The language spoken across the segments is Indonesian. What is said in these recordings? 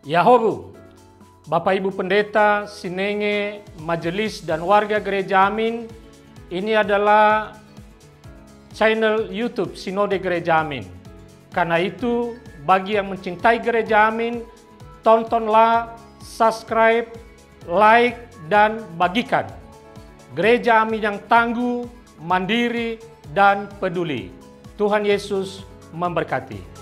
Yahobu, Bapak Ibu Pendeta, Sinenge, Majelis dan warga Gereja Amin, ini adalah channel YouTube Sinode Gereja Amin. Karena itu, bagi yang mencintai Gereja Amin, tontonlah, subscribe, like, dan bagikan. Gereja Amin yang tangguh, mandiri, dan peduli. Tuhan Yesus memberkati.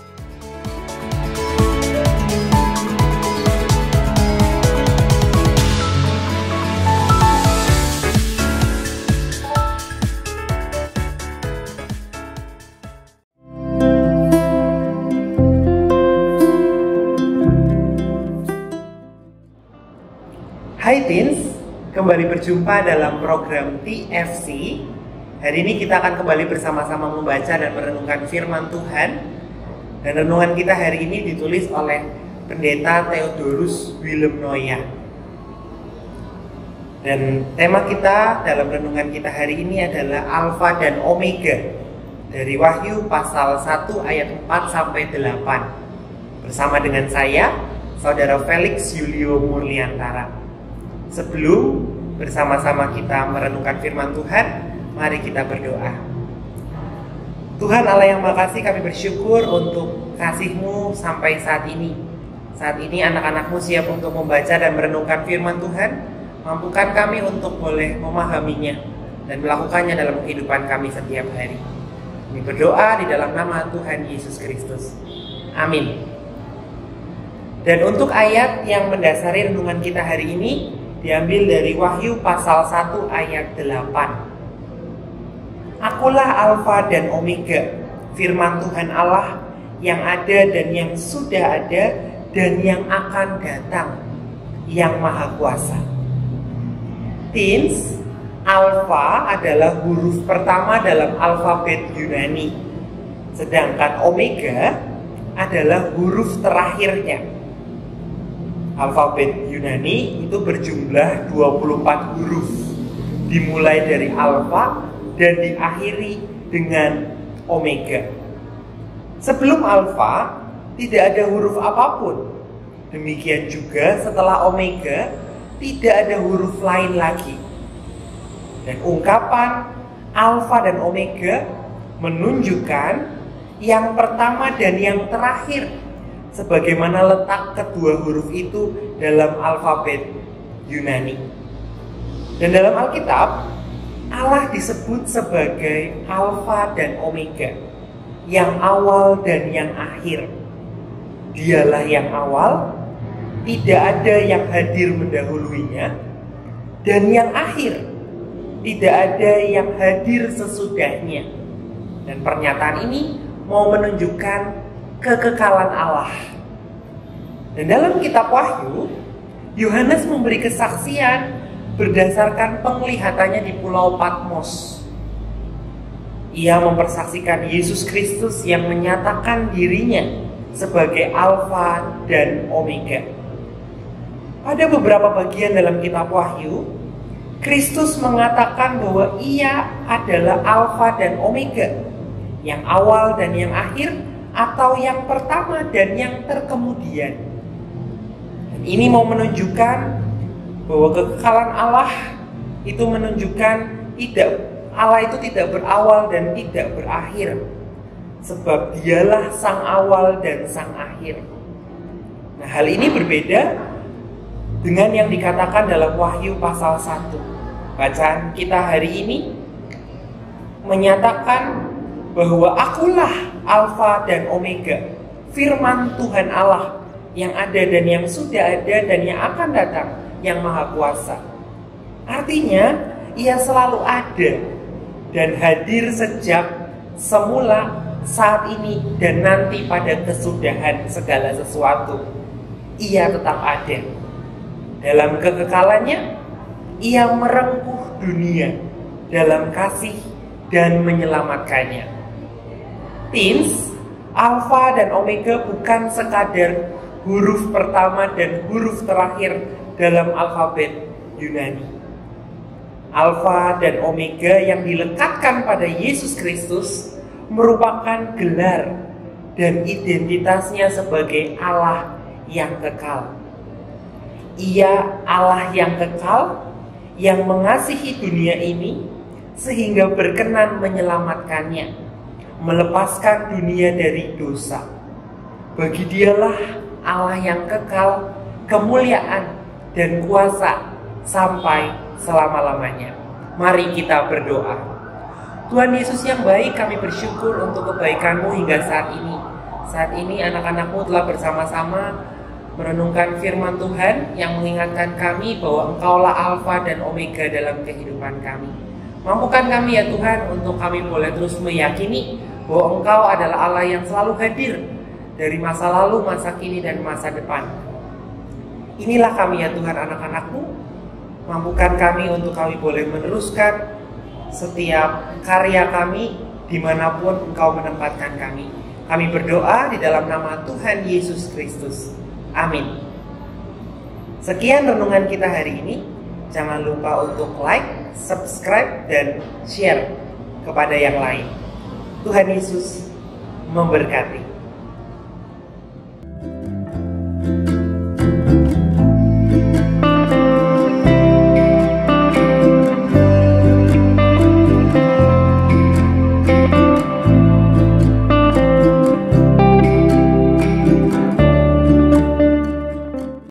Hai Teens, kembali berjumpa dalam program TFC. Hari ini kita akan kembali bersama-sama membaca dan merenungkan firman Tuhan. Dan renungan kita hari ini ditulis oleh Pendeta Theodorus Willem Noya. Dan tema kita dalam renungan kita hari ini adalah Alfa dan Omega, dari Wahyu pasal 1 ayat 4 sampai 8. Bersama dengan saya, Saudara Felix Yulio Murliantara. Sebelum bersama-sama kita merenungkan firman Tuhan, mari kita berdoa. Tuhan Allah yang makasih, kami bersyukur untuk kasih-Mu sampai saat ini. Saat ini anak-anak-Mu siap untuk membaca dan merenungkan firman Tuhan. Mampukan kami untuk boleh memahaminya dan melakukannya dalam kehidupan kami setiap hari. Kami berdoa di dalam nama Tuhan Yesus Kristus. Amin. Dan untuk ayat yang mendasari renungan kita hari ini diambil dari Wahyu pasal 1 ayat 8. Akulah Alfa dan Omega, firman Tuhan Allah yang ada dan yang sudah ada dan yang akan datang, yang Maha Kuasa. Teens, Alfa adalah huruf pertama dalam alfabet Yunani, sedangkan Omega adalah huruf terakhirnya. Alfabet Yunani itu berjumlah 24 huruf, dimulai dari alfa dan diakhiri dengan omega. Sebelum alfa tidak ada huruf apapun. Demikian juga setelah omega tidak ada huruf lain lagi. Dan ungkapan alfa dan omega menunjukkan yang pertama dan yang terakhir, sebagaimana letak kedua huruf itu dalam alfabet Yunani. Dan dalam Alkitab, Allah disebut sebagai Alfa dan Omega, yang awal dan yang akhir. Dialah yang awal, tidak ada yang hadir mendahuluinya, dan yang akhir, tidak ada yang hadir sesudahnya. Dan pernyataan ini mau menunjukkan kekekalan Allah. Dan dalam kitab Wahyu, Yohanes memberi kesaksian berdasarkan penglihatannya di Pulau Patmos. Ia mempersaksikan Yesus Kristus yang menyatakan dirinya sebagai Alfa dan Omega. Pada beberapa bagian dalam kitab Wahyu, Kristus mengatakan bahwa Ia adalah Alfa dan Omega, yang awal dan yang akhir, atau yang pertama dan yang terkemudian. Dan ini mau menunjukkan bahwa kekekalan Allah itu menunjukkan Allah itu tidak berawal dan tidak berakhir, sebab Dialah sang awal dan sang akhir. Nah, hal ini berbeda dengan yang dikatakan dalam Wahyu pasal 1. Bacaan kita hari ini menyatakan bahwa akulah Alfa dan Omega, firman Tuhan Allah yang ada dan yang sudah ada dan yang akan datang, yang Maha Kuasa. Artinya, Ia selalu ada dan hadir sejak semula, saat ini, dan nanti pada kesudahan segala sesuatu. Ia tetap ada. Dalam kekekalannya, Ia merengkuh dunia dalam kasih dan menyelamatkannya. Teens, Alfa dan Omega bukan sekadar huruf pertama dan huruf terakhir dalam alfabet Yunani. Alfa dan Omega yang dilekatkan pada Yesus Kristus merupakan gelar dan identitasnya sebagai Allah yang kekal. Ia Allah yang kekal, yang mengasihi dunia ini sehingga berkenan menyelamatkannya, melepaskan dunia dari dosa. Bagi Dialah Allah yang kekal, kemuliaan dan kuasa sampai selama-lamanya. Mari kita berdoa. Tuhan Yesus yang baik, kami bersyukur untuk kebaikan-Mu hingga saat ini. Saat ini anak-anak-Mu telah bersama-sama merenungkan firman Tuhan yang mengingatkan kami bahwa Engkaulah Alfa dan Omega dalam kehidupan kami. Mampukan kami ya Tuhan untuk kami boleh terus meyakini bahwa Engkau adalah Allah yang selalu hadir dari masa lalu, masa kini, dan masa depan. Inilah kami ya Tuhan, anak-anak-Mu. Mampukan kami untuk kami boleh meneruskan setiap karya kami dimanapun Engkau menempatkan kami. Kami berdoa di dalam nama Tuhan Yesus Kristus. Amin. Sekian renungan kita hari ini. Jangan lupa untuk like, subscribe, dan share kepada yang lain. Tuhan Yesus memberkati.